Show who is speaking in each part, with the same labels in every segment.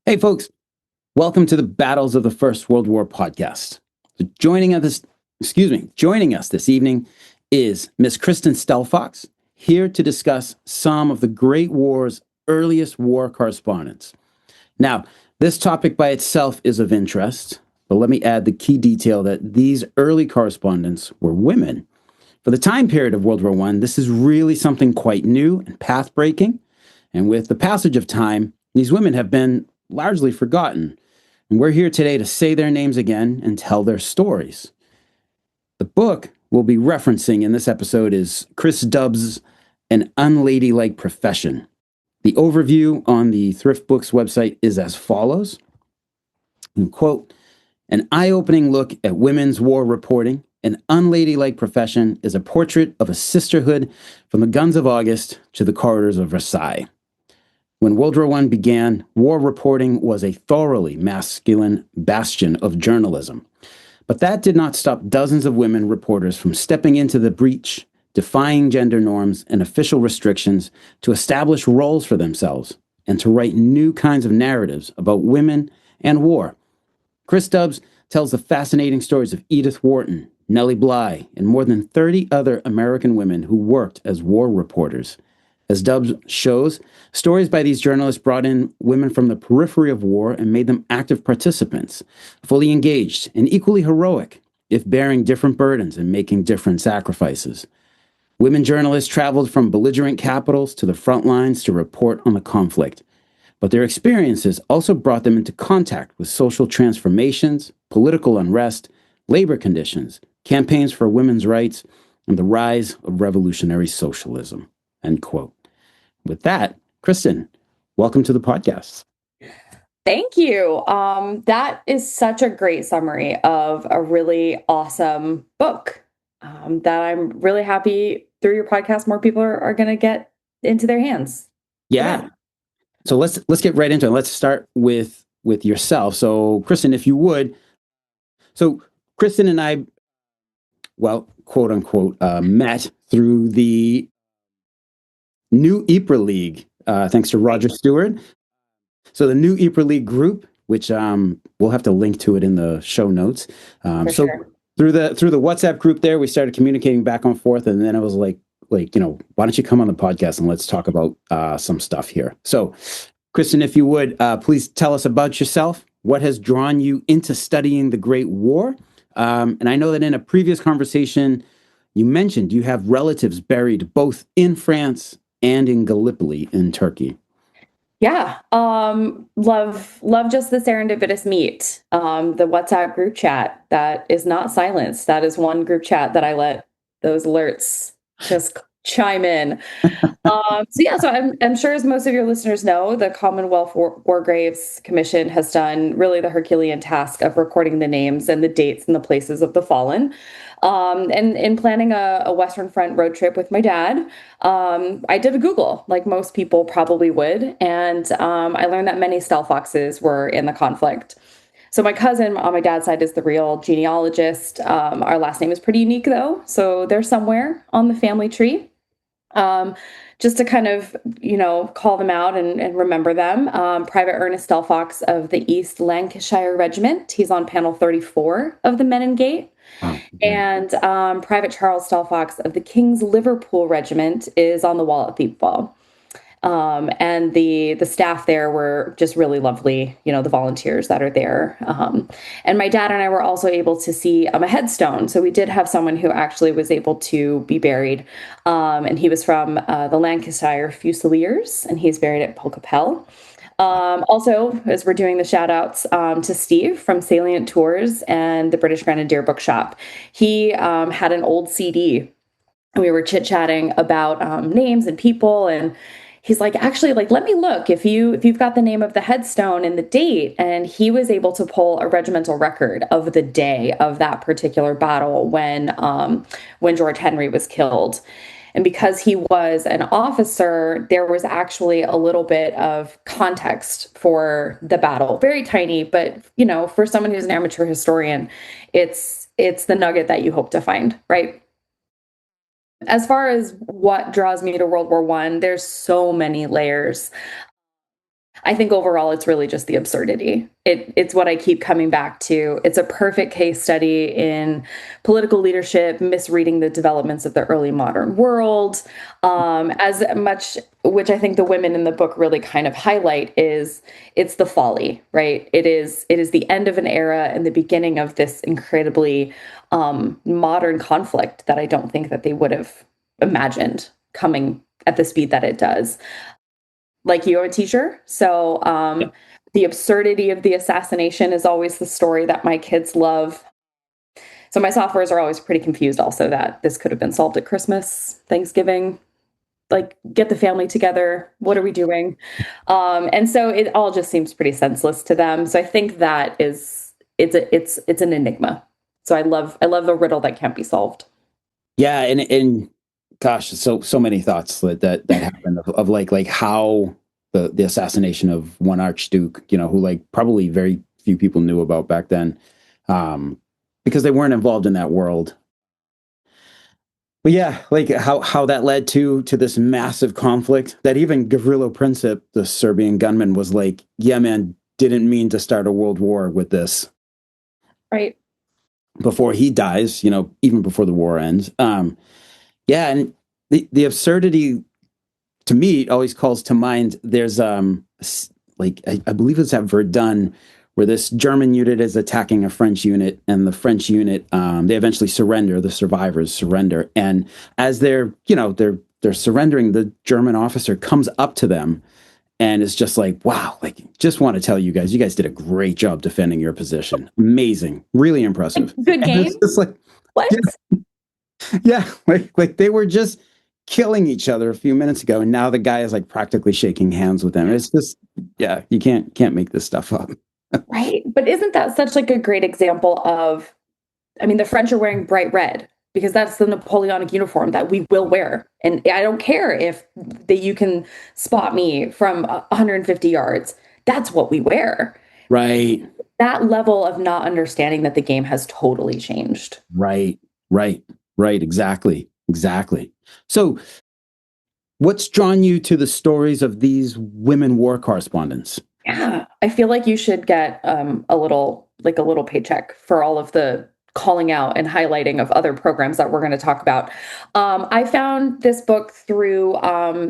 Speaker 1: Hey, folks, welcome to the Battles of the First World War podcast. Joining us this evening is Miss Kristin Stelfox, here to discuss some of the Great War's earliest war correspondence. Now, this topic by itself is of interest, but let me add the key detail that these early correspondents were women. For the time period of World War I, this is really something quite new and path-breaking, and with the passage of time, these women have been largely forgotten. And we're here today to say their names again and tell their stories. The book we'll be referencing in this episode is Chris Dubb's An Unladylike Profession. The overview on the Thrift Books website is as follows. And quote, an eye-opening look at women's war reporting, An Unladylike Profession is a portrait of a sisterhood from the guns of August to the corridors of Versailles. When World War I began, war reporting was a thoroughly masculine bastion of journalism. But that did not stop dozens of women reporters from stepping into the breach, defying gender norms and official restrictions to establish roles for themselves and to write new kinds of narratives about women and war. Chris Dubbs tells the fascinating stories of Edith Wharton, Nellie Bly, and more than 30 other American women who worked as war reporters. As Dubbs shows, stories by these journalists brought in women from the periphery of war and made them active participants, fully engaged and equally heroic, if bearing different burdens and making different sacrifices. Women journalists traveled from belligerent capitals to the front lines to report on the conflict, but their experiences also brought them into contact with social transformations, political unrest, labor conditions, campaigns for women's rights, and the rise of revolutionary socialism. End quote. With that, Kristin, welcome to the podcast.
Speaker 2: Thank you. That is such a great summary of a really awesome book that I'm really happy through your podcast more people are going to get into their hands.
Speaker 1: Yeah. So let's get right into it. Let's start with yourself. So Kristin, if you would. So Kristin and I, well, quote unquote, met through the New Ypres League, thanks to Roger Stewart. So the New Ypres League group, which we'll have to link to it in the show notes.
Speaker 2: Sure.
Speaker 1: Through the WhatsApp group there, we started communicating back and forth, and then it was like why don't you come on the podcast and let's talk about some stuff here. So, Kristin, if you would, please tell us about yourself. What has drawn you into studying the Great War? And I know that in a previous conversation, you mentioned you have relatives buried both in France and in Gallipoli in Turkey.
Speaker 2: Yeah. Love just the serendipitous meet. The WhatsApp group chat that is not silenced. That is one group chat that I let those alerts just chime in. So I'm sure, as most of your listeners know, the Commonwealth War Graves Commission has done really the Herculean task of recording the names and the dates and the places of the fallen. And in planning a Western Front road trip with my dad, I did a Google, like most people probably would, and I learned that many Stelfoxes were in the conflict. So my cousin on my dad's side is the real genealogist. Our last name is pretty unique, though, so they're somewhere on the family tree. Just to kind of, call them out and remember them. Private Ernest Stelfox of the East Lancashire Regiment. He's on panel 34 of the Menin Gate.
Speaker 1: Oh,
Speaker 2: And Private Charles Stelfox of the King's Liverpool Regiment is on the wall at Thiepval. And the staff there were just really lovely, the volunteers that are there. And my dad and I were also able to see a headstone. So we did have someone who actually was able to be buried. And he was from the Lancashire Fusiliers, and he's buried at Polkapelle. Also, as we're doing the shout outs to Steve from Salient Tours and the British Grenadier Bookshop, he had an old CD, and we were chit-chatting about names and people, and he's like, actually, let me look if you've got the name of the headstone and the date. And he was able to pull a regimental record of the day of that particular battle when George Henry was killed. And because he was an officer, there was actually a little bit of context for the battle. Very tiny, but, for someone who's an amateur historian, it's the nugget that you hope to find, right? As far as what draws me to World War I, there's so many layers. I think overall it's really just the absurdity. It's what I keep coming back to. It's a perfect case study in political leadership, misreading the developments of the early modern world. As much, which I think the women in the book really kind of highlight, is it's the folly, right? It is the end of an era and the beginning of this incredibly modern conflict that I don't think that they would have imagined coming at the speed that it does. Like you, I'm a teacher. So
Speaker 1: Yeah.
Speaker 2: the absurdity of the assassination is always the story that my kids love. So my sophomores are always pretty confused also that this could have been solved at Christmas, Thanksgiving. Like, get the family together. What are we doing? And so it all just seems pretty senseless to them. So I think that is it's an enigma. So I love the riddle that can't be solved.
Speaker 1: Yeah, and gosh, so many thoughts that happened of like how the assassination of one archduke, who like probably very few people knew about back then, um, because they weren't involved in that world. But yeah, like how that led to this massive conflict that even Gavrilo Princip, the Serbian gunman, was like, yeah, man, didn't mean to start a world war with this
Speaker 2: Right.
Speaker 1: before he dies, even before the war ends. Yeah, and the absurdity to me always calls to mind. There's like I believe it's at Verdun where this German unit is attacking a French unit, and the French unit they eventually surrender. The survivors surrender, and as they're surrendering, the German officer comes up to them and is just like, wow, like just want to tell you guys did a great job defending your position. Amazing, really impressive.
Speaker 2: Good
Speaker 1: And
Speaker 2: game.
Speaker 1: it's just like,
Speaker 2: What?
Speaker 1: yeah, yeah, like they were just killing each other a few minutes ago, and now the guy is like practically shaking hands with them. It's just, yeah, you can't make this stuff up.
Speaker 2: Right. But isn't that such like a great example of, I mean, the French are wearing bright red because that's the Napoleonic uniform that we will wear. And I don't care if you can spot me from 150 yards. That's what we wear.
Speaker 1: Right,
Speaker 2: That level of not understanding that the game has totally changed.
Speaker 1: right, right, right. Exactly. So, what's drawn you to the stories of these women war correspondents?
Speaker 2: Yeah, I feel like you should get a little paycheck for all of the calling out and highlighting of other programs that we're going to talk about. I found this book through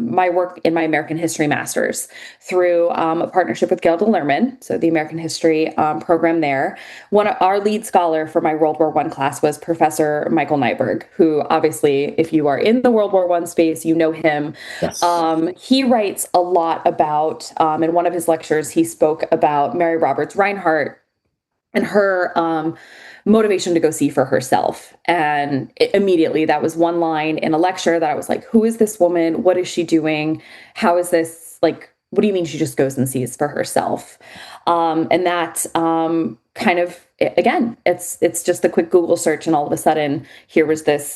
Speaker 2: my work in my American History Masters, through a partnership with Gail DeLerman, so the American History program there. One of our lead scholar for my World War I class was Professor Michael Nyberg, who obviously, if you are in the World War I space, you know him.
Speaker 1: Yes.
Speaker 2: He writes a lot about, in one of his lectures, he spoke about Mary Roberts Reinhardt and her motivation to go see for herself. And immediately, that was one line in a lecture that I was like, who is this woman? What is she doing? How is this like, what do you mean she just goes and sees for herself? And that kind of, again, it's just a quick Google search, and all of a sudden, here was this,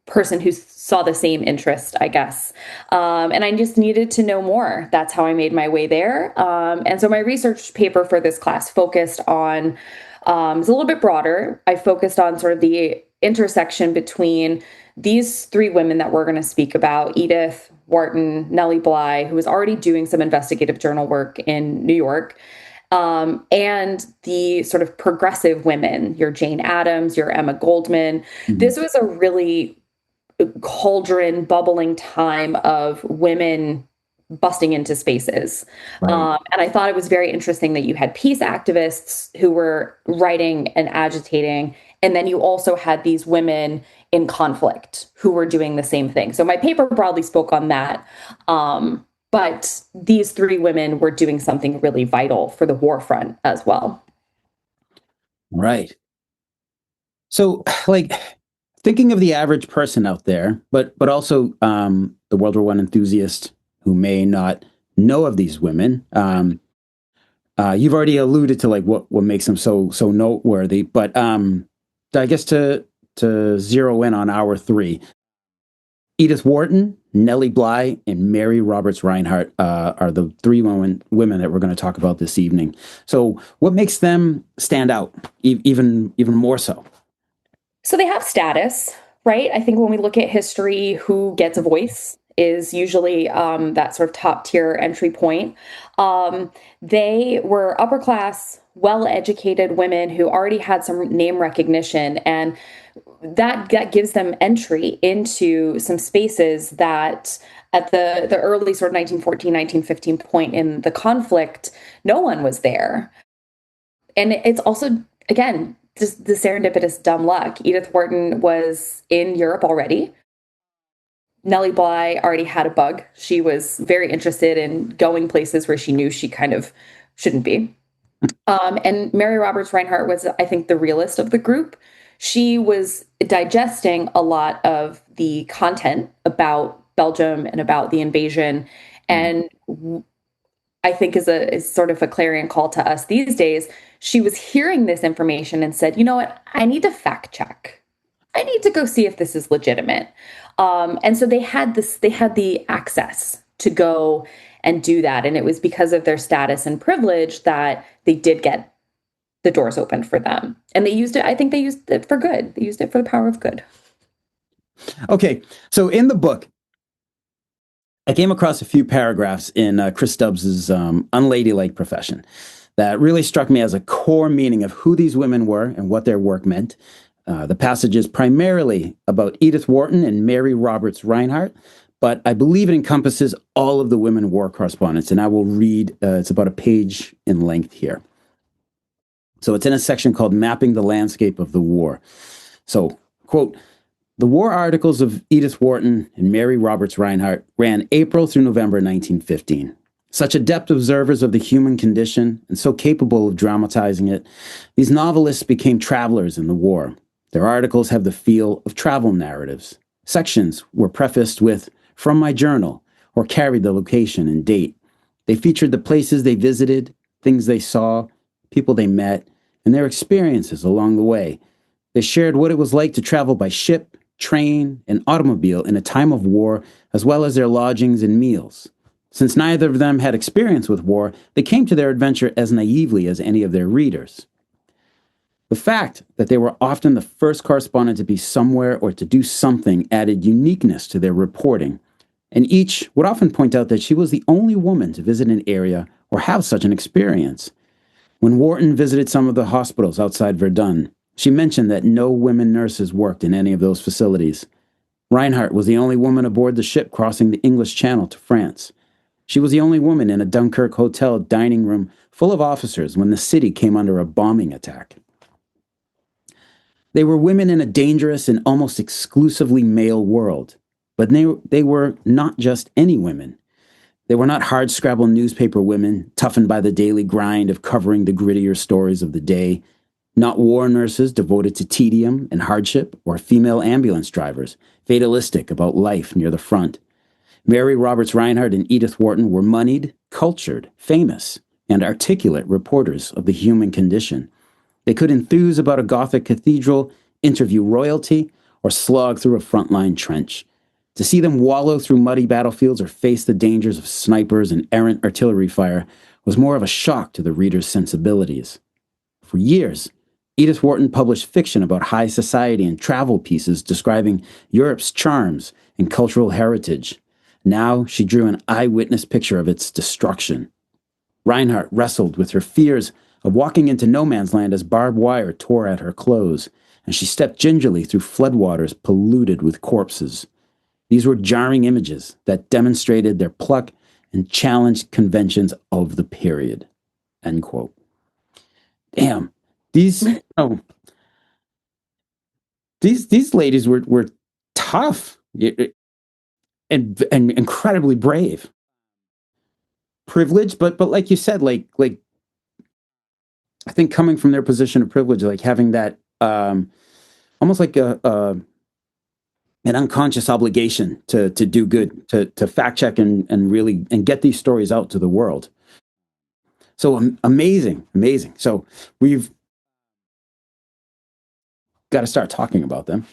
Speaker 2: person who saw the same interest, I guess. And I just needed to know more. That's how I made my way there. And so my research paper for this class focused on, it's a little bit broader. I focused on sort of the intersection between these three women that we're going to speak about: Edith Wharton, Nellie Bly, who was already doing some investigative journal work in New York, and the sort of progressive women, your Jane Addams, your Emma Goldman.
Speaker 1: Mhm.
Speaker 2: This was a really cauldron, bubbling time of women busting into spaces.
Speaker 1: Right.
Speaker 2: And I thought it was very interesting that you had peace activists who were writing and agitating. And then you also had these women in conflict who were doing the same thing. So my paper broadly spoke on that. But these three women were doing something really vital for the war front as well.
Speaker 1: Right. So, like, thinking of the average person out there, but also the World War One enthusiast who may not know of these women. You've already alluded to like what makes them so noteworthy, but I guess to zero in on our three: Edith Wharton, Nellie Bly, and Mary Roberts Reinhardt are the three women that we're going to talk about this evening. So, what makes them stand out even more so?
Speaker 2: So they have status, right? I think when we look at history, who gets a voice is usually that sort of top tier entry point. They were upper class, well-educated women who already had some name recognition, and that gives them entry into some spaces that at the early sort of 1914, 1915 point in the conflict, no one was there. And it's also, again, just the serendipitous dumb luck. Edith Wharton was in Europe already. Nellie Bly already had a bug. She was very interested in going places where she knew she kind of shouldn't be. And Mary Roberts Rinehart was, I think, the realist of the group. She was digesting a lot of the content about Belgium and about the invasion, and I think is sort of a clarion call to us these days. She was hearing this information and said, "You know what? I need to fact check. I need to go see if this is legitimate." And so they had this. They had the access to go and do that, and it was because of their status and privilege that they did get the doors opened for them. And they used it. I think they used it for good. They used it for the power of good.
Speaker 1: Okay, so in the book, I came across a few paragraphs in Chris Stubbs's Unladylike Profession that really struck me as a core meaning of who these women were and what their work meant. The passage is primarily about Edith Wharton and Mary Roberts Rinehart, but I believe it encompasses all of the women war correspondents, and I will read, it's about a page in length here. So it's in a section called Mapping the Landscape of the War. So, quote, "The war articles of Edith Wharton and Mary Roberts Rinehart ran April through November 1915. Such adept observers of the human condition and so capable of dramatizing it, these novelists became travelers in the war. Their articles have the feel of travel narratives. Sections were prefaced with, 'From my journal,' or carried the location and date. They featured the places they visited, things they saw, people they met, and their experiences along the way. They shared what it was like to travel by ship, train, and automobile in a time of war, as well as their lodgings and meals. Since neither of them had experience with war, they came to their adventure as naively as any of their readers. The fact that they were often the first correspondent to be somewhere or to do something added uniqueness to their reporting, and each would often point out that she was the only woman to visit an area or have such an experience. When Wharton visited some of the hospitals outside Verdun, she mentioned that no women nurses worked in any of those facilities. Rinehart was the only woman aboard the ship crossing the English Channel to France. She was the only woman in a Dunkirk hotel dining room full of officers when the city came under a bombing attack. They were women in a dangerous and almost exclusively male world, but they were not just any women. They were not hard-scrabble newspaper women, toughened by the daily grind of covering the grittier stories of the day, not war nurses devoted to tedium and hardship, or female ambulance drivers, fatalistic about life near the front. Mary Roberts Rinehart and Edith Wharton were moneyed, cultured, famous, and articulate reporters of the human condition. They could enthuse about a Gothic cathedral, interview royalty, or slog through a frontline trench. To see them wallow through muddy battlefields or face the dangers of snipers and errant artillery fire was more of a shock to the reader's sensibilities. For years, Edith Wharton published fiction about high society and travel pieces describing Europe's charms and cultural heritage. Now she drew an eyewitness picture of its destruction. Rinehart wrestled with her fears of walking into no man's land as barbed wire tore at her clothes, and she stepped gingerly through floodwaters polluted with corpses. These were jarring images that demonstrated their pluck and challenged conventions of the period. End quote. Damn, these oh, these ladies were tough and incredibly brave, privileged, but like you said, like I think coming from their position of privilege, like having that almost like a an unconscious obligation to do good, to fact check and really and get these stories out to the world. So amazing. So we've got to start talking about them.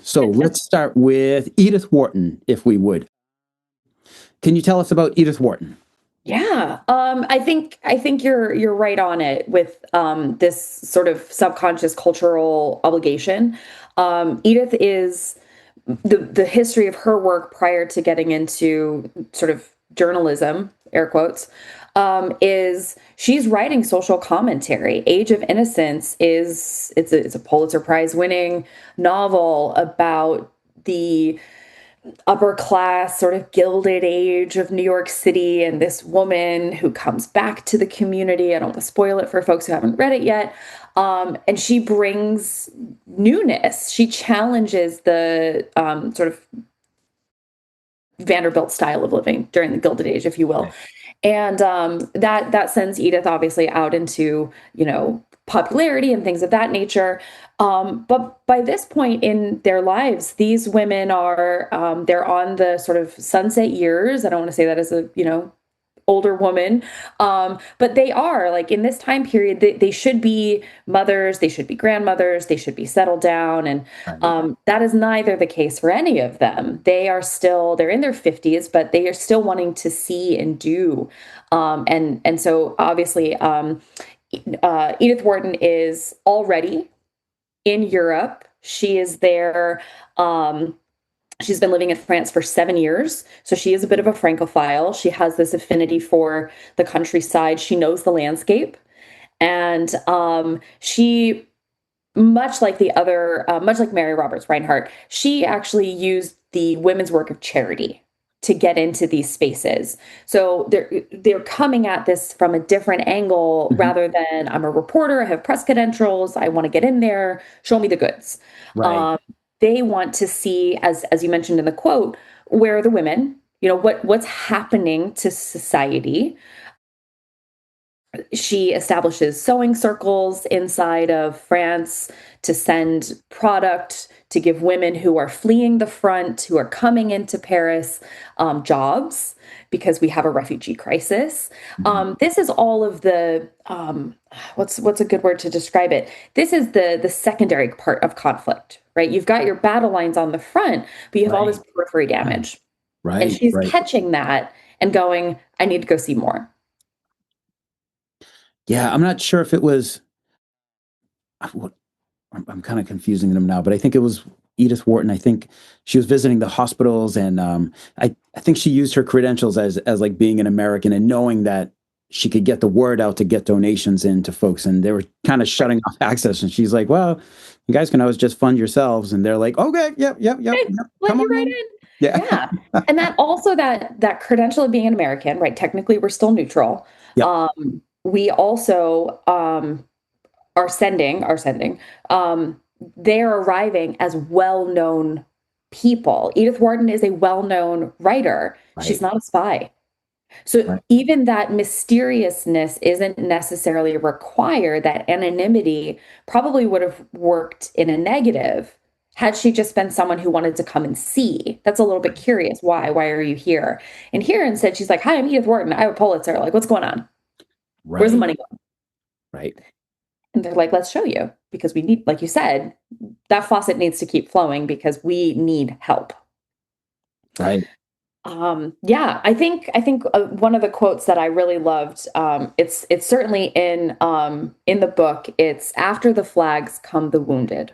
Speaker 1: So let's start with Edith Wharton, if we would. Can you tell us about Edith Wharton?
Speaker 2: Yeah, I think you're right on it with this sort of subconscious cultural obligation. Edith is the history of her work prior to getting into sort of journalism, air quotes, is she's writing social commentary. Age of Innocence it's a Pulitzer Prize winning novel about the upper class, sort of gilded age of New York City, and this woman who comes back to the community. I don't want to spoil it for folks who haven't read it yet. And she brings newness. She challenges the sort of Vanderbilt style of living during the Gilded Age, if you will.
Speaker 1: Right.
Speaker 2: And that sends Edith obviously out into, popularity and things of that nature. But by this point in their lives, these women are they're on the sort of sunset years. I don't want to say that as a older woman, but they are like in this time period. They should be mothers, they should be grandmothers, they should be settled down, and
Speaker 1: Right.
Speaker 2: that is neither the case for any of them. They're in their 50s, but they are still wanting to see and do, and so obviously. Edith Wharton is already in Europe. She is there. She's been living in France for 7 years. So she is a bit of a Francophile. She has this affinity for the countryside. She knows the landscape. And she, much like Mary Roberts Reinhardt, she actually used the women's work of charity to get into these spaces. So they're coming at this from a different angle
Speaker 1: Mhm.
Speaker 2: rather than I'm a reporter, I have press credentials, I want to get in there, show me the goods.
Speaker 1: Right.
Speaker 2: Um, they want to see, as you mentioned in the quote, where are the women? What's happening to society? She establishes sewing circles inside of France to send product to give women who are fleeing the front, who are coming into Paris, jobs because we have a refugee crisis.
Speaker 1: Mhm.
Speaker 2: This is all of the what's a good word to describe it? This is the secondary part of conflict, right? You've got your battle lines on the front, but you have all
Speaker 1: Right.
Speaker 2: this periphery
Speaker 1: Yeah.
Speaker 2: damage, and
Speaker 1: Right.
Speaker 2: she's
Speaker 1: Right.
Speaker 2: catching that and going, "I need to go see more."
Speaker 1: Yeah. I'm not sure if it was. What I'm kind of confusing them now, but I think it was Edith Wharton. I think she was visiting the hospitals, and I think she used her credentials as like being an American and knowing that she could get the word out to get donations in to folks, and they were kind of shutting off access. And she's like, "Well, you guys can always just fund yourselves," and they're like, "Okay, yep, yep, yep,
Speaker 2: Okay,
Speaker 1: yep,
Speaker 2: let
Speaker 1: come
Speaker 2: you
Speaker 1: on
Speaker 2: right
Speaker 1: in."
Speaker 2: in.
Speaker 1: Yeah,
Speaker 2: Yeah. And that also that credential of being an American, right? Technically, we're still neutral.
Speaker 1: yep,
Speaker 2: We also are sending. Um, they're arriving as well-known people. Edith Wharton is a well-known writer. She's
Speaker 1: right,
Speaker 2: not a spy. So
Speaker 1: right,
Speaker 2: even that mysteriousness isn't necessarily required. That anonymity probably would have worked in a negative had she just been someone who wanted to come and see. That's a little bit curious. Why? Why are you here? And here instead, she's like, "Hi, I'm Edith Wharton. I have a Pulitzer. Like, what's going on? Where's the
Speaker 1: right,
Speaker 2: money going?"
Speaker 1: right,
Speaker 2: And they're like, "Let's show you because we need, like you said, that faucet needs to keep flowing because we need help."
Speaker 1: right.
Speaker 2: Yeah, I think one of the quotes that I really loved, it's certainly in the book. It's after the flags come the wounded.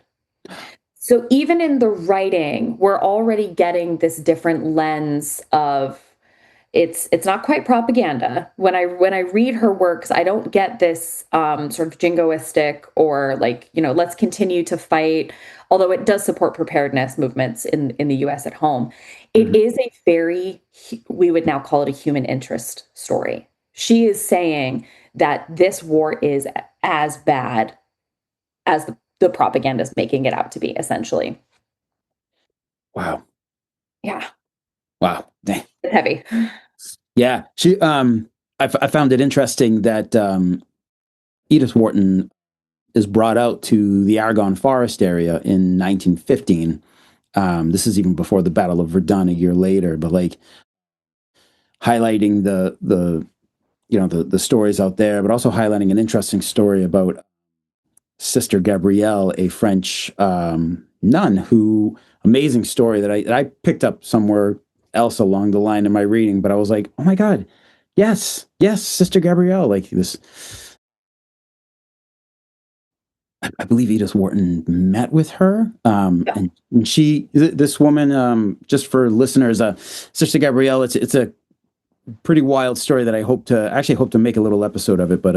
Speaker 2: So even in the writing, we're already getting this different lens of it's not quite propaganda. When I read her works, I don't get this sort of jingoistic or like, let's continue to fight, although it does support preparedness movements in the US at home. It
Speaker 1: Mhm.
Speaker 2: is a very, we would now call it a human interest story. She is saying that this war is as bad as the propaganda is making it out to be, essentially.
Speaker 1: Wow,
Speaker 2: Yeah,
Speaker 1: wow. Dang.
Speaker 2: it's heavy.
Speaker 1: Yeah, I found it interesting that Edith Wharton is brought out to the Argonne Forest area in 1915. This is even before the Battle of Verdun a year later, but like highlighting the stories out there, but also highlighting an interesting story about Sister Gabrielle, a French nun who amazing story that I picked up somewhere else along the line in my reading, but I was like, oh my God, yes, yes, Sister Gabrielle, like this I believe Edith Wharton met with her.
Speaker 2: Yeah.
Speaker 1: And this woman, just for listeners, Sister Gabrielle, it's a pretty wild story that I hope to make a little episode of it. But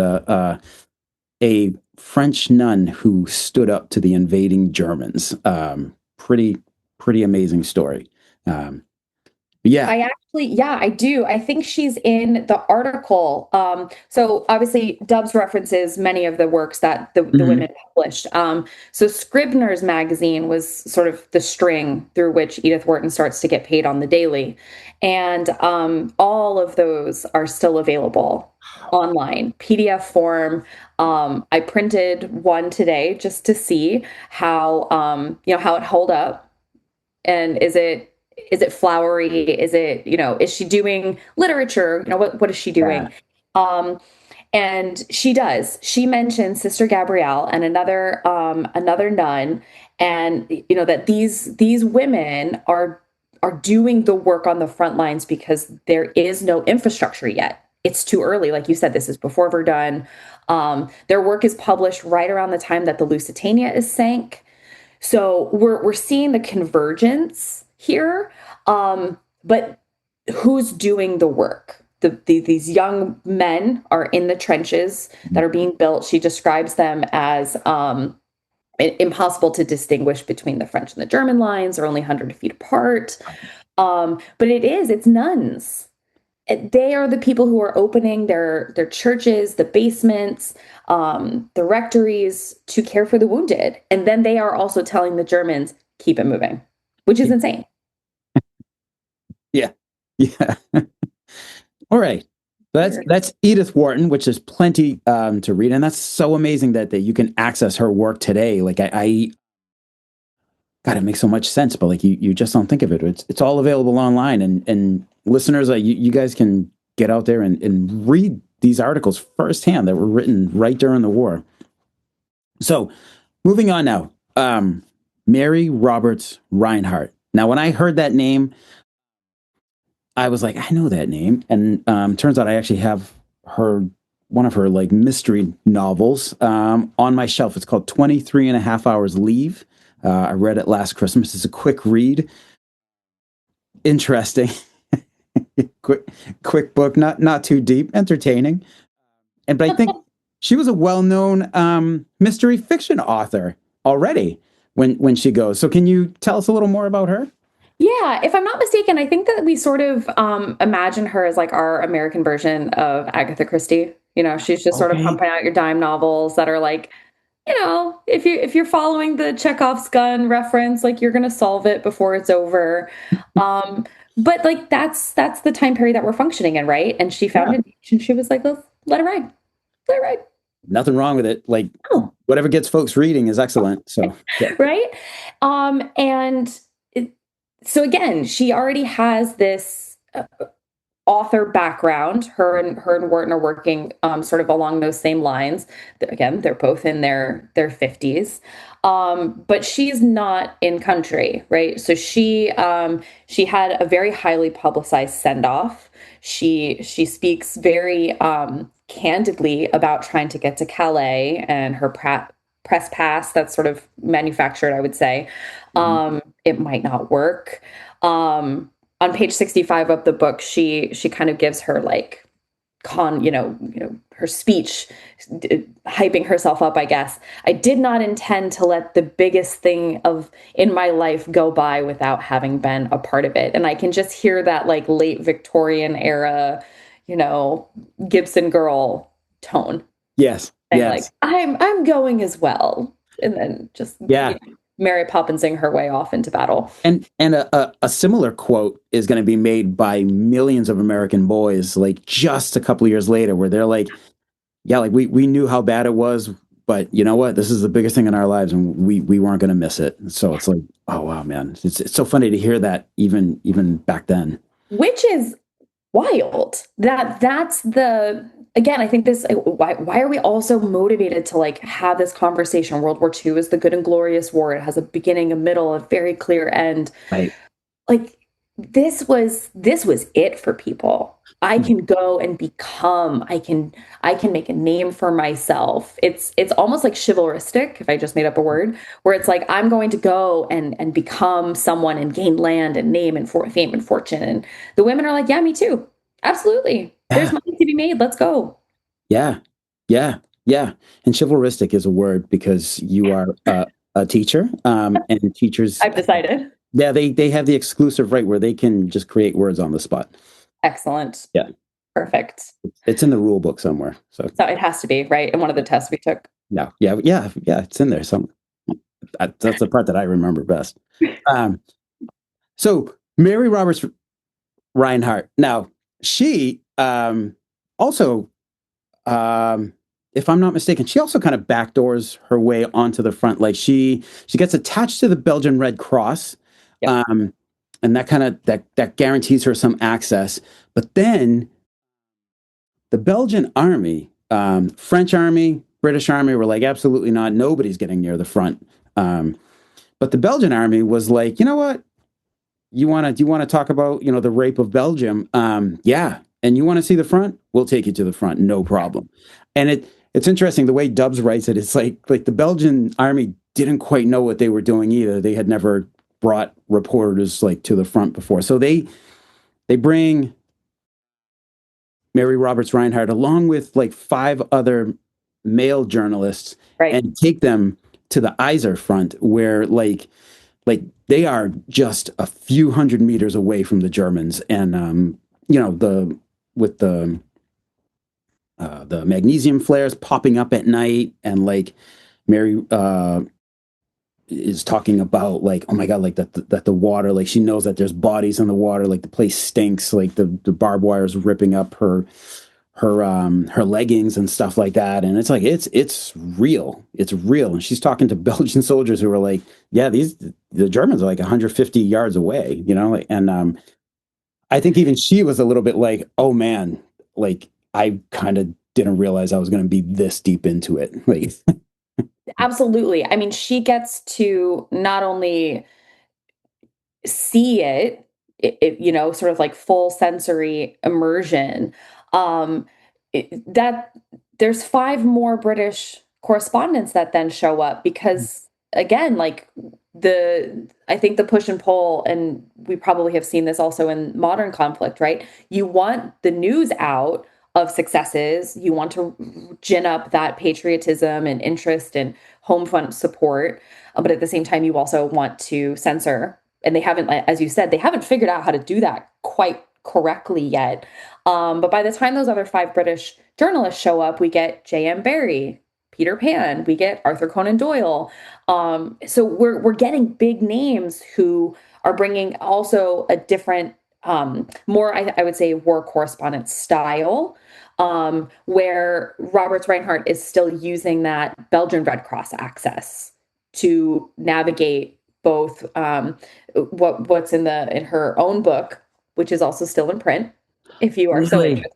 Speaker 1: a French nun who stood up to the invading Germans. Pretty amazing story. Um, yeah.
Speaker 2: I actually, yeah, I do. I think she's in the article. So obviously, Dubs references many of the works that the
Speaker 1: Hmm.
Speaker 2: women published. So Scribner's magazine was sort of the string through which Edith Wharton starts to get paid on the daily. And all of those are still available online, PDF form. I printed one today just to see how, how it held up, and is it flowery, is it, is she doing literature, what is she
Speaker 1: Yeah.
Speaker 2: doing? um and she mentions Sister Gabrielle and another nun, and that these women are doing the work on the front lines because there is no infrastructure yet. It's too early, like you said. This is before Verdun. Their work is published right around the time that the Lusitania is sank, so we're seeing the convergence here, but who's doing the work? These young men are in the trenches that are being built. She describes them as impossible to distinguish between the French and the German lines. They're only 100 feet apart. But it's nuns. They are the people who are opening their churches, the basements, the rectories to care for the wounded. And then they are also telling the Germans, keep it moving, which is insane.
Speaker 1: Yeah. Yeah. All right. That's Edith Wharton, which is plenty to read, and that's so amazing that you can access her work today. Like God, it makes so much sense, but like you just don't think of it. It's all available online, and listeners, you guys can get out there and read these articles firsthand that were written right during the war. So, moving on now, Mary Roberts Reinhardt. Now, when I heard that name, I was like, I know that name, and turns out I actually have her one of her like mystery novels on my shelf. It's called 23 and a half hours leave. I read it last Christmas. It's a quick read, interesting, quick book, not too deep, entertaining. And but I think she was a well-known mystery fiction author already when she goes. So can you tell us a little more about her?
Speaker 2: Yeah, if I'm not mistaken, I think that we sort of imagine her as like our American version of Agatha Christie. She's just sort of
Speaker 1: Okay.
Speaker 2: pumping out your dime novels that are like, if you're following the Chekhov's gun reference, like you're gonna solve it before it's over. Um, but like that's the time period that we're functioning in, right? And she found
Speaker 1: Yeah.
Speaker 2: a niche, and she was like, let's let it ride, let it ride.
Speaker 1: Nothing wrong with it. Like
Speaker 2: Oh,
Speaker 1: whatever gets folks reading is excellent. So yeah.
Speaker 2: right. And so again, she already has this author background. Her and Wharton are working sort of along those same lines. Again, they're both in their 50s. But she's not in country, right? So she had a very highly publicized send-off. She speaks very candidly about trying to get to Calais and her press pass that's sort of manufactured, I would say.
Speaker 1: Mhm.
Speaker 2: It might not work. On page 65 of the book, she kind of gives her like her speech, hyping herself up, I guess. I did not intend to let the biggest thing of in my life go by without having been a part of it. And I can just hear that like late Victorian era, you know, Gibson girl tone,
Speaker 1: Yes.
Speaker 2: saying like,
Speaker 1: Yes.
Speaker 2: I'm going as well. And then just,
Speaker 1: Yeah.
Speaker 2: Mary Poppinsing her way off into battle.
Speaker 1: And a similar quote is going to be made by millions of American boys, like just a couple of years later, where they're like, yeah, like we knew how bad it was, but you know what? This is the biggest thing in our lives, and we weren't going to miss it. So it's like, oh wow, man, it's so funny to hear that even back then.
Speaker 2: Which is wild. That's the again, I think this why are we all so motivated to like have this conversation? World War II is the good and glorious war. It has a beginning, a middle, a very clear end.
Speaker 1: Right.
Speaker 2: Like this was it for people. I can go and become, I can make a name for myself. It's almost like chivalristic, if I just made up a word, where it's like I'm going to go and become someone and gain land and name and for fame and fortune. And the women are like, yeah, me too. Absolutely. There's
Speaker 1: Yeah,
Speaker 2: money to be made. Let's go.
Speaker 1: yeah, yeah, yeah. And chivalristic is a word because you are a teacher, and teachers,
Speaker 2: I've decided.
Speaker 1: yeah, they have the exclusive right where they can just create words on the spot.
Speaker 2: Excellent.
Speaker 1: Yeah,
Speaker 2: Perfect.
Speaker 1: it's in the rule book somewhere. So
Speaker 2: So it has to be, right? In one of the tests we took.
Speaker 1: yeah, yeah, yeah, yeah. It's in there. Some that's the part that I remember best. Um, so Mary Roberts Reinhardt. Now she also, um, if I'm not mistaken, she also kind of backdoors her way onto the front. Like she gets attached to the Belgian Red Cross,
Speaker 2: Yep.
Speaker 1: um, and that kind of that guarantees her some access. But then the Belgian army, French army, British army were like, absolutely not. Nobody's getting near the front. But the Belgian army was like, you know what? Do you want to talk about, the rape of Belgium? Yeah. And you want to see the front? We'll take you to the front. No problem. And it's interesting the way Dubs writes it. It's like the Belgian army didn't quite know what they were doing either. They had never brought reporters like to the front before. So they bring Mary Roberts Reinhardt along with like five other male journalists
Speaker 2: Right.
Speaker 1: and take them to the Iser front where like they are just a few hundred meters away from the Germans, and the with the magnesium flares popping up at night, and like Mary is talking about like, oh my god, like that the water, like she knows that there's bodies in the water, like the place stinks, like the barbed wire is ripping up her leggings and stuff like that. And it's like it's real. It's real. And she's talking to Belgian soldiers who are like, yeah, the Germans are like 150 yards away, like, and I think even she was a little bit like, oh man, like I kind of didn't realize I was going to be this deep into it. Like,
Speaker 2: Absolutely. I mean, she gets to not only see it, sort of like full sensory immersion. Um, that there's five more British correspondents that then show up because again, like I think the push and pull, and we probably have seen this also in modern conflict, right? You want the news out of successes, you want to gin up that patriotism and interest and home front support, but at the same time, you also want to censor, and they haven't, as you said, they haven't figured out how to do that quite correctly yet. But by the time those other five British journalists show up, we get J.M. Barrie, Peter Pan, we get Arthur Conan Doyle. So we're getting big names who are bringing also a different, more I would say war correspondent style, where Roberts Reinhardt is still using that Belgian Red Cross access to navigate both what's in her own book, which is also still in print, if you are so
Speaker 1: really?
Speaker 2: interested.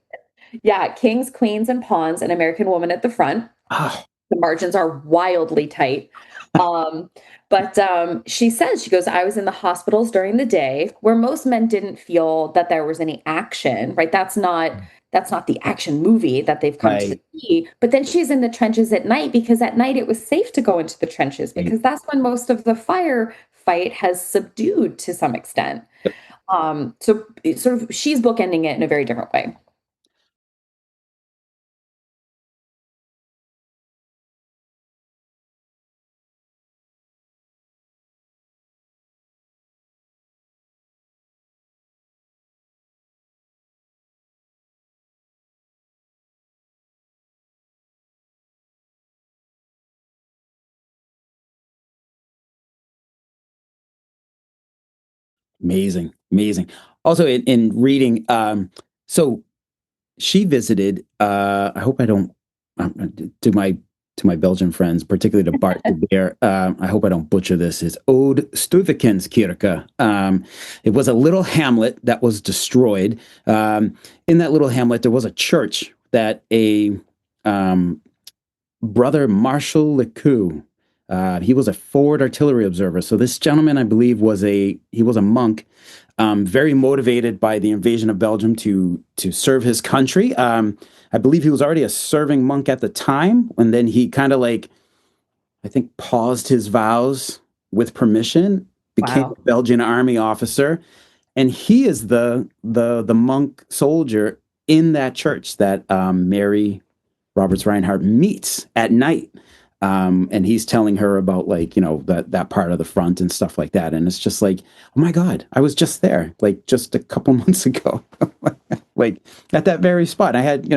Speaker 2: Yeah, Kings, Queens, and Pawns, an American Woman at the Front.
Speaker 1: Oh,
Speaker 2: The margins are wildly tight. Um, but she says, she goes, I was in the hospitals during the day where most men didn't feel that there was any action, right? That's not the action movie that they've come to
Speaker 1: right,
Speaker 2: see. But then she's in the trenches at night because at night it was safe to go into the trenches
Speaker 1: right.
Speaker 2: because that's when most of the firefight has subdued to some extent. So it's sort of she's bookending it in a very different way.
Speaker 1: Amazing, amazing. Also, in reading, so she visited. I hope I don't to my Belgian friends, particularly to Bart de Beer. I hope I don't butcher this. Is Ode Stuvekenskirke. It was a little hamlet that was destroyed. In that little hamlet, there was a church that a um, brother Marshal Lecoux. He was a forward artillery observer. So this gentleman, I believe, he was a monk, very motivated by the invasion of Belgium to serve his country. I believe he was already a serving monk at the time, and then he kind of like, I think, paused his vows with permission, became
Speaker 2: Wow.
Speaker 1: a Belgian army officer, and he is the monk soldier in that church that Mary Roberts Reinhardt meets at night. And he's telling her about, like, that part of the front and stuff like that. And it's just like, oh my God, I was just there, like just a couple months ago, like at that very spot. I had,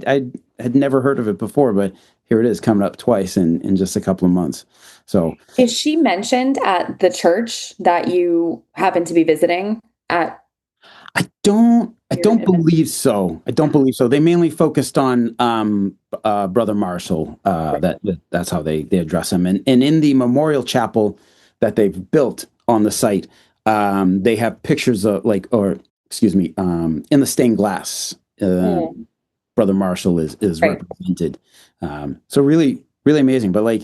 Speaker 1: I had never heard of it before, but here it is coming up twice in just a couple of months. So
Speaker 2: Is she mentioned at the church that you happen to be visiting at
Speaker 1: I don't
Speaker 2: your
Speaker 1: believe so. I don't believe so. They mainly focused on Brother Marshall. That's how they address him. And in the memorial chapel that they've built on the site, they have pictures of, like, or excuse me, in the stained glass.
Speaker 2: Mm,
Speaker 1: Brother Marshall is
Speaker 2: right.
Speaker 1: represented. So really, really amazing. But like,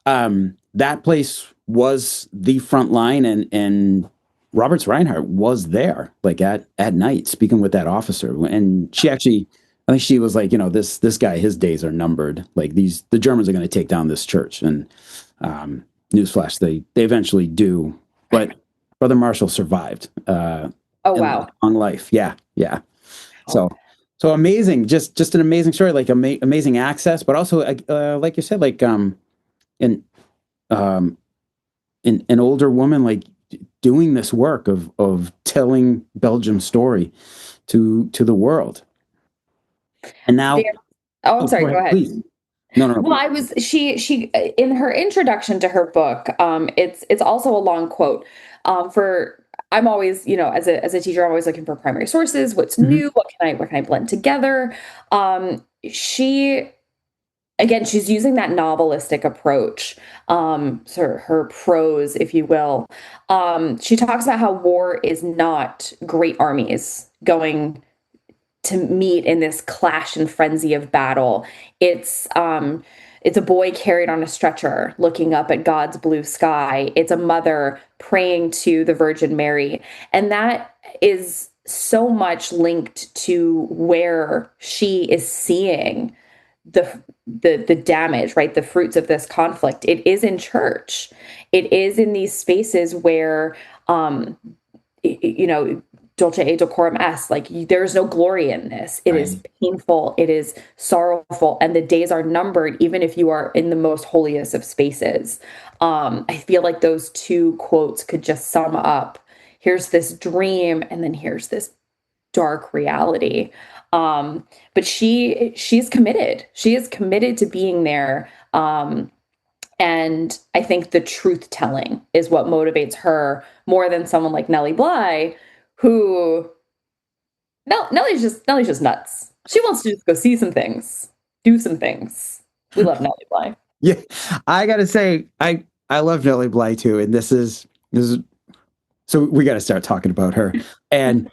Speaker 1: that place was the front line, and Roberts Reinhardt was there, like at night, speaking with that officer. And she actually, I think she was like, this guy, his days are numbered. Like, the Germans are going to take down this church. And newsflash, they eventually do. But Brother Marshall survived.
Speaker 2: Oh,
Speaker 1: And
Speaker 2: wow.
Speaker 1: long life. Yeah, yeah. So amazing, just an amazing story, like amazing access, but also, like you said, like, an um an older woman, like, doing this work of telling Belgium's story to the world. And now,
Speaker 2: Very- Oh, I'm
Speaker 1: oh, go
Speaker 2: sorry. Go
Speaker 1: ahead,
Speaker 2: ahead.
Speaker 1: please. No, no, no,
Speaker 2: Well,
Speaker 1: please.
Speaker 2: I was she in her introduction to her book. It's also a long quote. For I'm always, as a teacher, I'm always looking for primary sources. What's
Speaker 1: Mhm.
Speaker 2: new? What can I blend together? She again, she's using that novelistic approach, sort of her prose, if you will. She talks about how war is not great armies going to meet in this clash and frenzy of battle. It's a boy carried on a stretcher looking up at God's blue sky. It's a mother praying to the Virgin Mary. And that is so much linked to where she is seeing the damage, right? The fruits of this conflict. It is in church. It is in these spaces where um dulce et decorum est, like, there's no glory in this. It is
Speaker 1: Right.
Speaker 2: painful, it is sorrowful, and the days are numbered, even if you are in the most holiest of spaces. I feel like those two quotes could just sum up, here's this dream, and then here's this dark reality. But she's committed. She is committed to being there. And I think the truth telling is what motivates her more than someone like Nellie Bly, who Nellie's just nuts. She wants to just go see some things, do some things. We love Nellie Bly.
Speaker 1: Yeah, I gotta say, I love Nellie Bly too, and this is so we got to start talking about her. And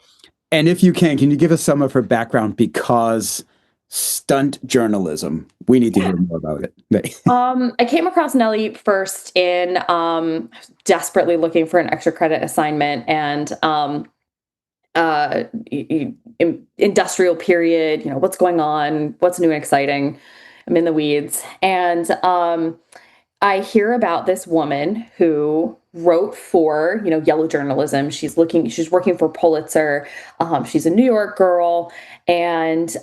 Speaker 1: if you can you give us some of her background, because stunt journalism, we need to
Speaker 2: Yeah.
Speaker 1: hear more about it.
Speaker 2: I came across Nellie first in desperately looking for an extra credit assignment, and industrial period, what's going on, what's new and exciting. I'm in the weeds. And I hear about this woman who wrote for, yellow journalism. She's working for Pulitzer. She's a New York girl. And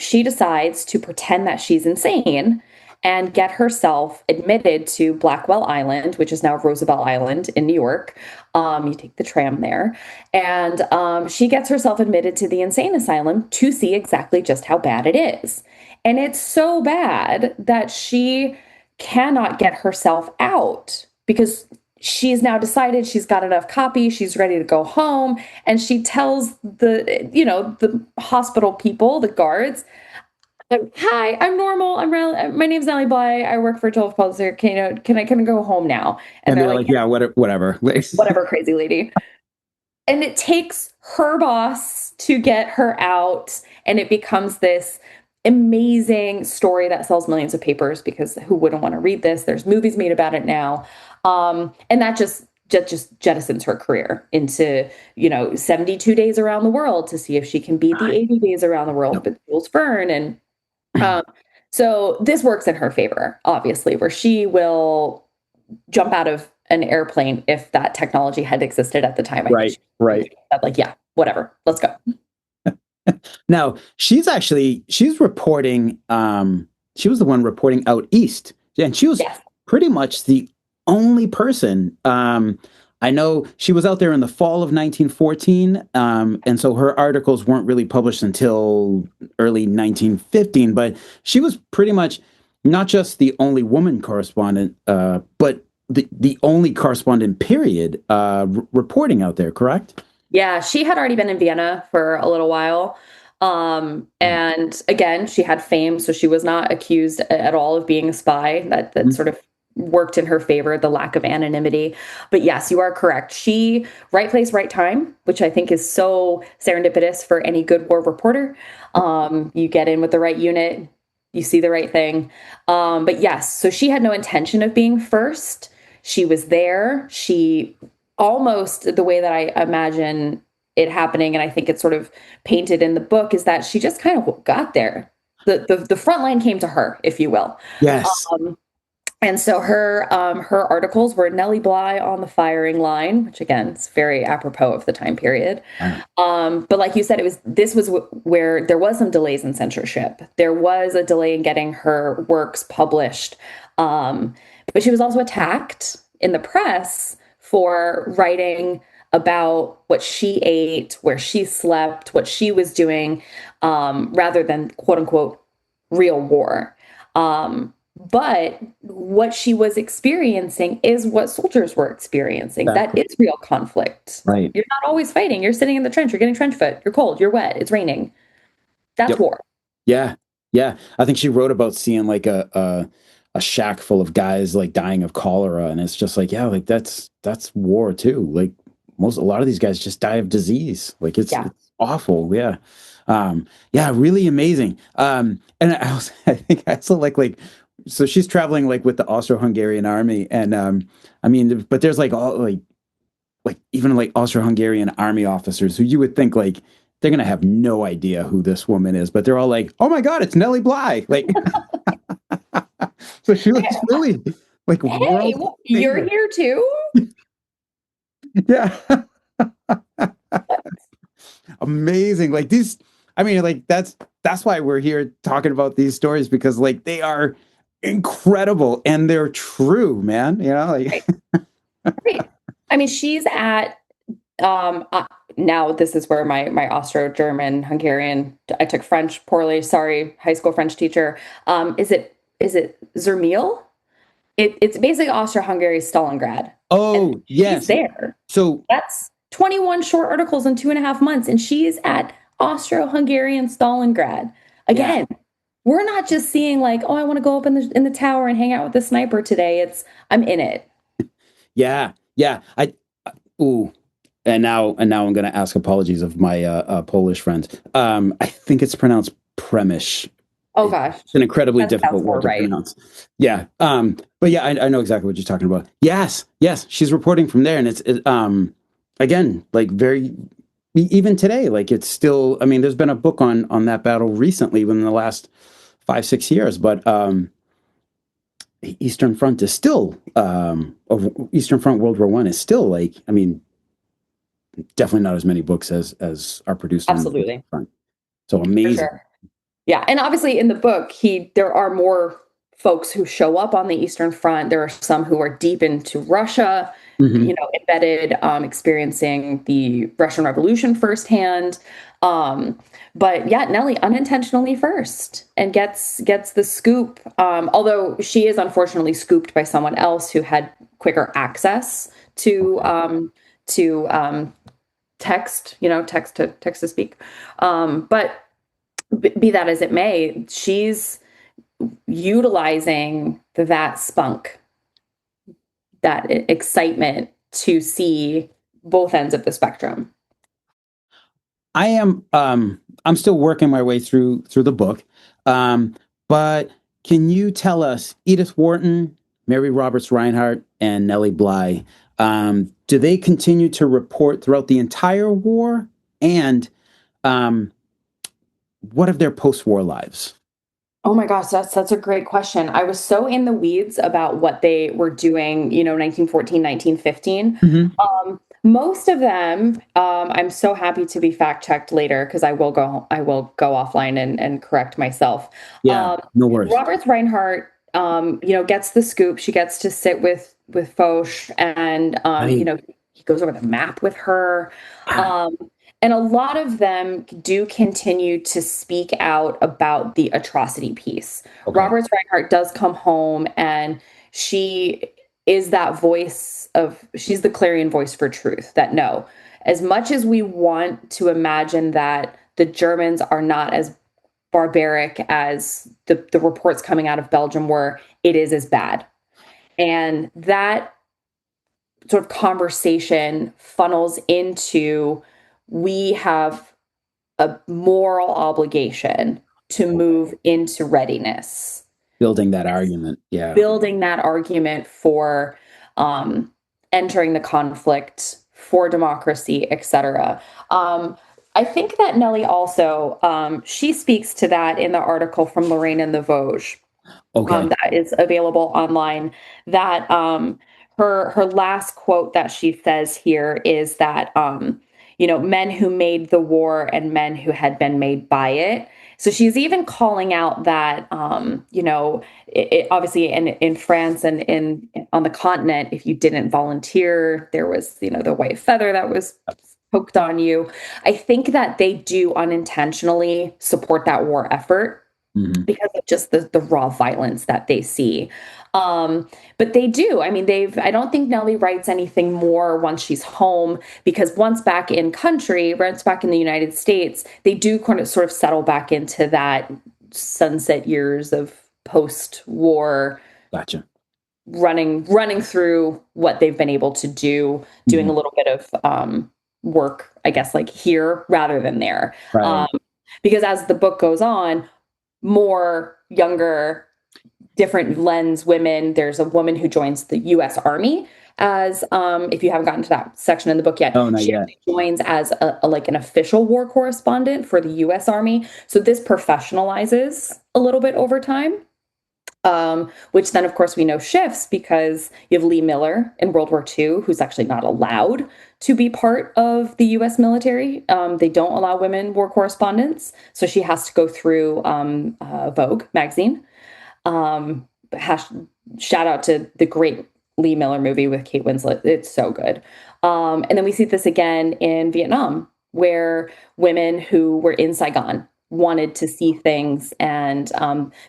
Speaker 2: she decides to pretend that she's insane and get herself admitted to Blackwell Island, which is now Roosevelt Island in New York. You take the tram there. And she gets herself admitted to the insane asylum to see exactly just how bad it is. And it's so bad that she cannot get herself out because she's now decided she's got enough copy, she's ready to go home, and she tells the hospital people, the guards, "Hi, I'm normal. My name's Nellie Bly. I work for Joel Pulitzer. Can I go home now?" And
Speaker 1: And
Speaker 2: they're
Speaker 1: they're
Speaker 2: like,
Speaker 1: like,
Speaker 2: "Yeah,
Speaker 1: yeah, whatever.
Speaker 2: whatever, crazy lady." And it takes her boss to get her out, and it becomes this amazing story that sells millions of papers, because who wouldn't want to read this? There's movies made about it now. And that just just jettisons her career into, 72 days around the world to see if she can beat the 80 days around the world,
Speaker 1: Yep.
Speaker 2: but Jules Verne. And um, so this works in her favor, obviously, where she will jump out of an airplane if that technology had existed at the time. I think
Speaker 1: Right,
Speaker 2: she
Speaker 1: right.
Speaker 2: said, like, yeah, whatever, let's go.
Speaker 1: Now she's reporting. She was the one reporting out east, and she was
Speaker 2: Yes.
Speaker 1: pretty much the only person. I know she was out there in the fall of 1914, and so her articles weren't really published until early 1915. But she was pretty much not just the only woman correspondent, but the only correspondent. Period. Reporting out there, correct?
Speaker 2: Yeah, she had already been in Vienna for a little while. And again, she had fame, so she was not accused at all of being a spy. That
Speaker 1: Mhm.
Speaker 2: sort of worked in her favor, the lack of anonymity. But yes, you are correct. She, right place, right time, which I think is so serendipitous for any good war reporter. You get in with the right unit, you see the right thing. But yes, so she had no intention of being first. She was there. She almost, the way that I imagine it happening, and I think it's sort of painted in the book, is that she just kind of got there. The front line came to her, if you will.
Speaker 1: Yes.
Speaker 2: Um, and so her articles were Nellie Bly on the firing line, which again is very apropos of the time period. But like you said, this was where there was some delays in censorship. There was a delay in getting her works published, but she was also attacked in the press for writing about what she ate, where she slept, what she was doing, rather than quote unquote real war. But what she was experiencing is what soldiers were experiencing. That
Speaker 1: Exactly.
Speaker 2: is real conflict.
Speaker 1: Right.
Speaker 2: You're not always fighting. You're sitting in the trench. You're getting trench foot. You're cold. You're wet. It's raining. That's
Speaker 1: Yep.
Speaker 2: war.
Speaker 1: Yeah. Yeah. I think she wrote about seeing like a shack full of guys like dying of cholera, and it's just like, yeah, like that's war too. Like a lot of these guys just die of disease. Like
Speaker 2: Yeah.
Speaker 1: it's awful. Yeah. Yeah, really amazing. And I think I also like so she's traveling like with the Austro-Hungarian army, and I mean, but there's like all like even like Austro-Hungarian army officers who you would think like they're gonna have no idea who this woman is, but they're all like, "Oh my God, it's Nellie Bly!" Like, so she was really like
Speaker 2: Hey,
Speaker 1: world
Speaker 2: well, you're
Speaker 1: famous.
Speaker 2: here too.
Speaker 1: Yeah, amazing. Like these, I mean, like that's why we're here talking about these stories, because like they are incredible and they're true, man. You know, like
Speaker 2: Right. Right. I mean, she's at um uh, now this is where my Austro-German Hungarian, I took French poorly, sorry, high school French teacher. Is it Zermil? It's basically Austro-Hungary Stalingrad. And
Speaker 1: oh
Speaker 2: she's
Speaker 1: yes.
Speaker 2: there.
Speaker 1: So
Speaker 2: That's 21 short articles in 2.5 months, and she's at Austro-Hungarian Stalingrad.
Speaker 1: yeah,
Speaker 2: Again, we're not just seeing like, oh, I want to go up in the tower and hang out with the sniper today. It's I'm in it.
Speaker 1: yeah, yeah. Ooh, and now I'm going to ask apologies of my Polish friends. I think it's pronounced Premish.
Speaker 2: Oh
Speaker 1: It's
Speaker 2: gosh,
Speaker 1: an incredibly
Speaker 2: that sounds
Speaker 1: difficult
Speaker 2: more
Speaker 1: word to
Speaker 2: right.
Speaker 1: pronounce. Yeah. But yeah, I know exactly what you're talking about. Yes, yes, she's reporting from there, and again, like even today, like it's still. I mean, there's been a book on that battle recently within the last 5-6 years, but Eastern Front is still Eastern Front World War One is still like, I mean, definitely not as many books as are produced on the Eastern
Speaker 2: Absolutely,
Speaker 1: Front. So
Speaker 2: for
Speaker 1: amazing.
Speaker 2: sure. Yeah, and obviously in the book, there are more folks who show up on the Eastern Front. There are some who are deep into Russia,
Speaker 1: Hmm.
Speaker 2: embedded, experiencing the Russian Revolution firsthand. Um, but yeah, Nellie unintentionally first and gets the scoop. Although she is unfortunately scooped by someone else who had quicker access to text, text to speak. But be that as it may, she's utilizing that spunk, that excitement to see both ends of the spectrum.
Speaker 1: I'm still working my way through the book. But can you tell us Edith Wharton, Mary Roberts Reinhardt, and Nellie Bly? Do they continue to report throughout the entire war? And what of their post-war lives?
Speaker 2: Oh my gosh, that's a great question. I was so in the weeds about what they were doing, 1914, 1915.
Speaker 1: Mhm.
Speaker 2: Most of them, I'm so happy to be fact checked later because I will go offline and correct myself.
Speaker 1: Yeah,
Speaker 2: Um,
Speaker 1: no worries.
Speaker 2: Roberts Reinhardt, gets the scoop. She gets to sit with Foch, and
Speaker 1: Right.
Speaker 2: he goes over the map with her.
Speaker 1: Ah,
Speaker 2: Um, and a lot of them do continue to speak out about the atrocity piece.
Speaker 1: okay.
Speaker 2: Roberts Reinhardt does come home, and she is that voice of, she's the clarion voice for truth, that no, as much as we want to imagine that the Germans are not as barbaric as the reports coming out of Belgium were, it is as bad. And that sort of conversation funnels into, we have a moral obligation to
Speaker 1: Okay.
Speaker 2: move into readiness,
Speaker 1: Building that argument. Yeah.
Speaker 2: building that argument for um, entering the conflict, for democracy, etc. Um, I think that Nellie also, she speaks to that in the article from Lorraine and the Vosges,
Speaker 1: Okay.
Speaker 2: that is available online. That her last quote that she says here is that men who made the war and men who had been made by it. So she's even calling out that obviously in France and in on the continent, if you didn't volunteer, there was the white feather that was poked on you. I think that they do unintentionally support that war effort
Speaker 1: Mhm.
Speaker 2: because of just the raw violence that they see. But they do. I mean, I don't think Nellie writes anything more once she's home, because once back in country, once back in the United States, they do kind of sort of settle back into that sunset years of post-war
Speaker 1: Gotcha.
Speaker 2: running through what they've been able to do, doing
Speaker 1: Mhm.
Speaker 2: a little bit of work, I guess, like here rather than there. Um,
Speaker 1: Right.
Speaker 2: because as the book goes on, more younger, different lens women. There's a woman who joins the U.S. Army as, if you haven't gotten to that section in the book yet,
Speaker 1: Oh, not
Speaker 2: she
Speaker 1: yet.
Speaker 2: actually joins as like an official war correspondent for the U.S. Army. So this professionalizes a little bit over time. Which then, of course, we know shifts because you have Lee Miller in World War II, who's actually not allowed to be part of the U.S. military. They don't allow women war correspondents, so she has to go through Vogue magazine. Um, hash, Shout out to the great Lee Miller movie with Kate Winslet. It's so good. And then we see this again in Vietnam, where women who were in Saigon wanted to see things. And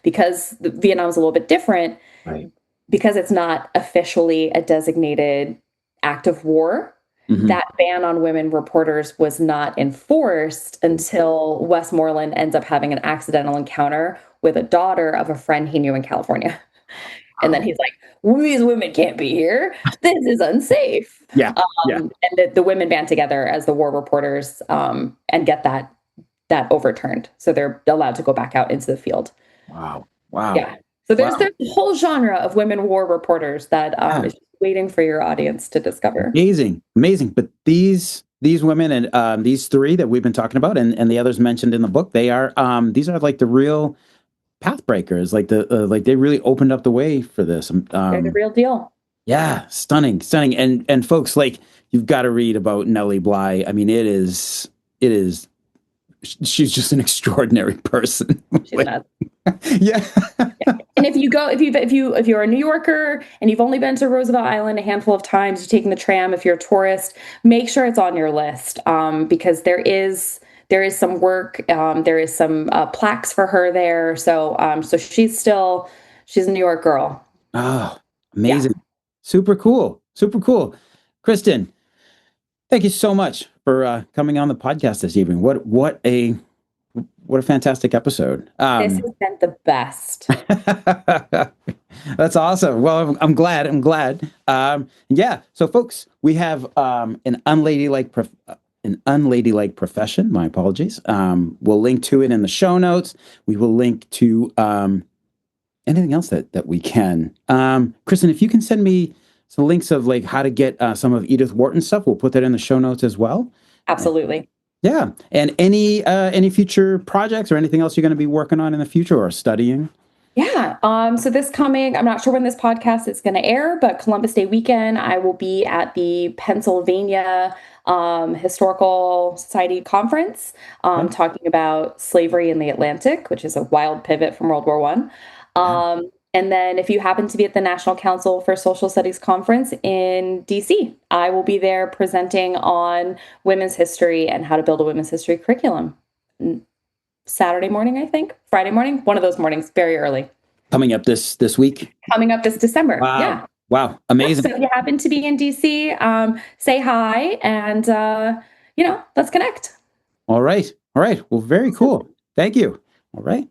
Speaker 2: because Vietnam is a little bit different,
Speaker 1: Right.
Speaker 2: because it's not officially a designated act of war,
Speaker 1: Mhm.
Speaker 2: that ban on women reporters was not enforced until Westmoreland ends up having an accidental encounter with a daughter of a friend he knew in California. And then
Speaker 1: Wow.
Speaker 2: he's like, these women can't be here. This is unsafe.
Speaker 1: Yeah. Yeah.
Speaker 2: And the women band together as the war reporters, and get that overturned. So they're allowed to go back out into the field.
Speaker 1: Wow. Wow.
Speaker 2: Yeah. So there's
Speaker 1: Wow.
Speaker 2: a whole genre of women war reporters that
Speaker 1: Yeah.
Speaker 2: is just waiting for your audience to discover.
Speaker 1: Amazing. Amazing. But these women and these three that we've been talking about and the others mentioned in the book, they are these are like the real path breakers. Like like they really opened up the way for this.
Speaker 2: They're the real deal.
Speaker 1: Yeah, stunning, stunning. And folks, like you've got to read about Nellie Bly. I mean, it is she's just an extraordinary person.
Speaker 2: She's
Speaker 1: Like,
Speaker 2: nuts.
Speaker 1: yeah.
Speaker 2: And if you're a New Yorker and you've only been to Roosevelt Island a handful of times, you're taking the tram. If you're a tourist, make sure it's on your list, because there is some work. There is some plaques for her there. So she's a New York girl.
Speaker 1: Oh,
Speaker 2: Yeah.
Speaker 1: amazing. Super cool. Super cool. Kristin, thank you so much for coming on the podcast this evening. What a fantastic episode.
Speaker 2: This has been the best.
Speaker 1: That's awesome. Well, I'm glad. I'm glad. Yeah. So, folks, we have an unladylike profession. My apologies. We'll link to it in the show notes. We will link to anything else that we can. Kristin, if you can send me So links of like how to get some of Edith Wharton's stuff. We'll put that in the show notes as well.
Speaker 2: Absolutely.
Speaker 1: Yeah. And any future projects or anything else you're going to be working on in the future or studying?
Speaker 2: Yeah. So this coming, I'm not sure when this podcast is going to air, but Columbus Day weekend, I will be at the Pennsylvania Historical Society Conference,
Speaker 1: Okay.
Speaker 2: talking about slavery in the Atlantic, which is a wild pivot from World War One.
Speaker 1: Yeah.
Speaker 2: And then if you happen to be at the National Council for Social Studies Conference in DC, I will be there presenting on women's history and how to build a women's history curriculum. Saturday morning, I think, Friday morning, one of those mornings, very early.
Speaker 1: Coming up this week.
Speaker 2: Coming up this December.
Speaker 1: Wow.
Speaker 2: Yeah.
Speaker 1: Wow. Amazing.
Speaker 2: So if you happen to be in DC, say hi and, let's connect.
Speaker 1: All right. All right. Well, very cool. Thank you. All right.